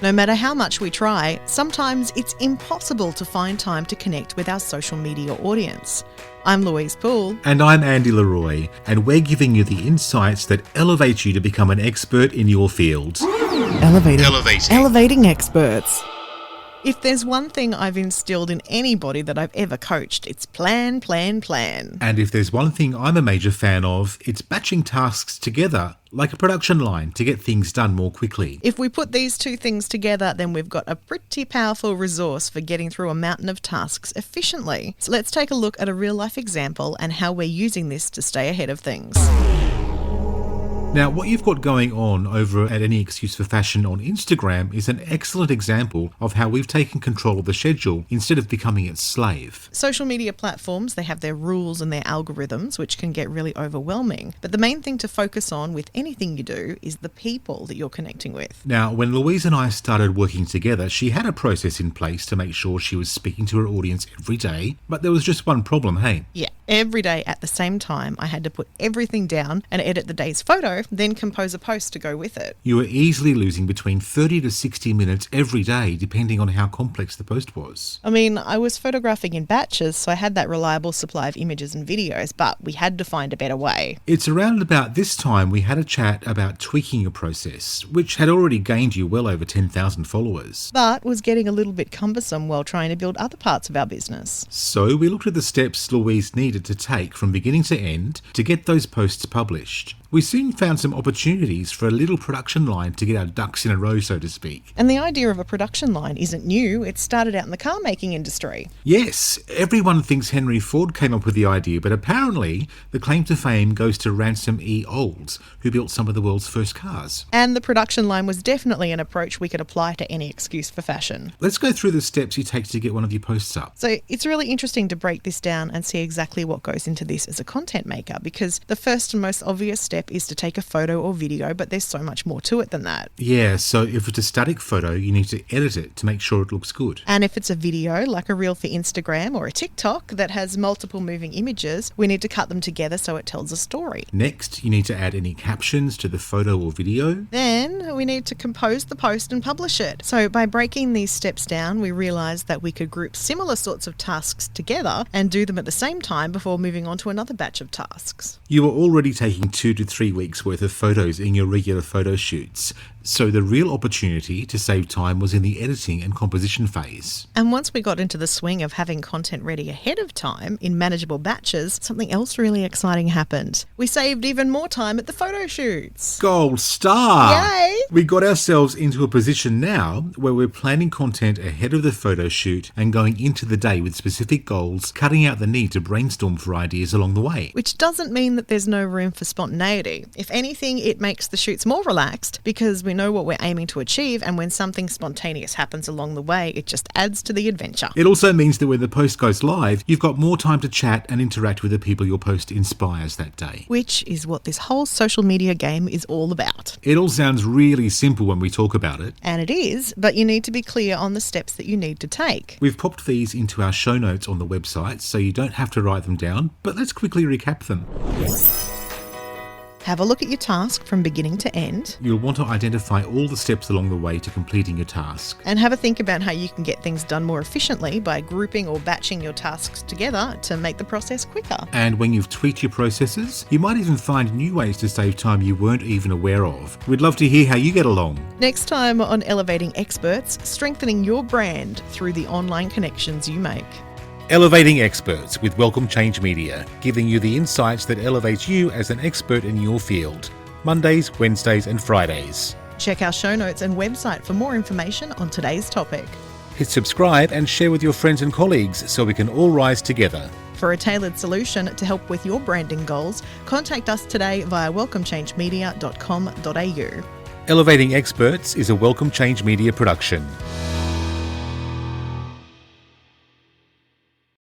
No matter how much we try, sometimes it's impossible to find time to connect with our social media audience. I'm Louise Poole. And I'm Andy Leroy, and we're giving you the insights that elevate you to become an expert in your field. Elevating experts. If there's one thing I've instilled in anybody that I've ever coached, it's plan. And if there's one thing I'm a major fan of, it's batching tasks together, like a production line, to get things done more quickly. If we put these two things together, then we've got a pretty powerful resource for getting through a mountain of tasks efficiently. So let's take a look at a real-life example and how we're using this to stay ahead of things. Now, what you've got going on over at Any Excuse for Fashion on Instagram is an excellent example of how we've taken control of the schedule instead of becoming its slave. Social media platforms, they have their rules and their algorithms, which can get really overwhelming. But the main thing to focus on with anything you do is the people that you're connecting with. Now, when Louise and I started working together, she had a process in place to make sure she was speaking to her audience every day, but there was just one problem, hey? Yeah, every day at the same time, I had to put everything down and edit the day's photo, then compose a post to go with it. You were easily losing between 30 to 60 minutes every day, depending on how complex the post was. I mean, I was photographing in batches, so I had that reliable supply of images and videos, but we had to find a better way. It's around about this time we had a chat about tweaking your process, which had already gained you well over 10,000 followers. But was getting a little bit cumbersome while trying to build other parts of our business. So we looked at the steps Louise needed to take from beginning to end to get those posts published. We soon found some opportunities for a little production line to get our ducks in a row, so to speak. And the idea of a production line isn't new. It started out in the car making industry. Yes, everyone thinks Henry Ford came up with the idea, but apparently the claim to fame goes to Ransom E. Olds, who built some of the world's first cars. And the production line was definitely an approach we could apply to Any Excuse for Fashion. Let's go through the steps you take to get one of your posts up. So it's really interesting to break this down and see exactly what goes into this as a content maker, because the first and most obvious step is to take a photo or video, but there's so much more to it than that. Yeah, so if it's a static photo, you need to edit it to make sure it looks good. And if it's a video, like a reel for Instagram or a TikTok that has multiple moving images, we need to cut them together so it tells a story. Next, you need to add any captions to the photo or video. Then we need to compose the post and publish it. So by breaking these steps down, we realised that we could group similar sorts of tasks together and do them at the same time before moving on to another batch of tasks. You were already taking 2 to 3 weeks worth of photos in your regular photo shoots, so the real opportunity to save time was in the editing and composition phase. And once we got into the swing of having content ready ahead of time in manageable batches, something else really exciting happened. We saved even more time at the photo shoots. Gold star! Yay! We got ourselves into a position now where we're planning content ahead of the photo shoot and going into the day with specific goals, cutting out the need to brainstorm for ideas along the way. Which doesn't mean that there's no room for spontaneity. If anything, it makes the shoots more relaxed because we know what we're aiming to achieve, and when something spontaneous happens along the way, it just adds to the adventure. It also means that when the post goes live, you've got more time to chat and interact with the people your post inspires that day. Which is what this whole social media game is all about. It all sounds really simple when we talk about it. And it is, but you need to be clear on the steps that you need to take. We've popped these into our show notes on the website, so you don't have to write them down, but let's quickly recap them. Have a look at your task from beginning to end. You'll want to identify all the steps along the way to completing your task. And have a think about how you can get things done more efficiently by grouping or batching your tasks together to make the process quicker. And when you've tweaked your processes, you might even find new ways to save time you weren't even aware of. We'd love to hear how you get along. Next time on Elevating Experts, strengthening your brand through the online connections you make. Elevating Experts with Welcome Change Media, giving you the insights that elevate you as an expert in your field. Mondays, Wednesdays and Fridays. Check our show notes and website for more information on today's topic. Hit subscribe and share with your friends and colleagues so we can all rise together. For a tailored solution to help with your branding goals, contact us today via welcomechangemedia.com.au. Elevating Experts is a Welcome Change Media production.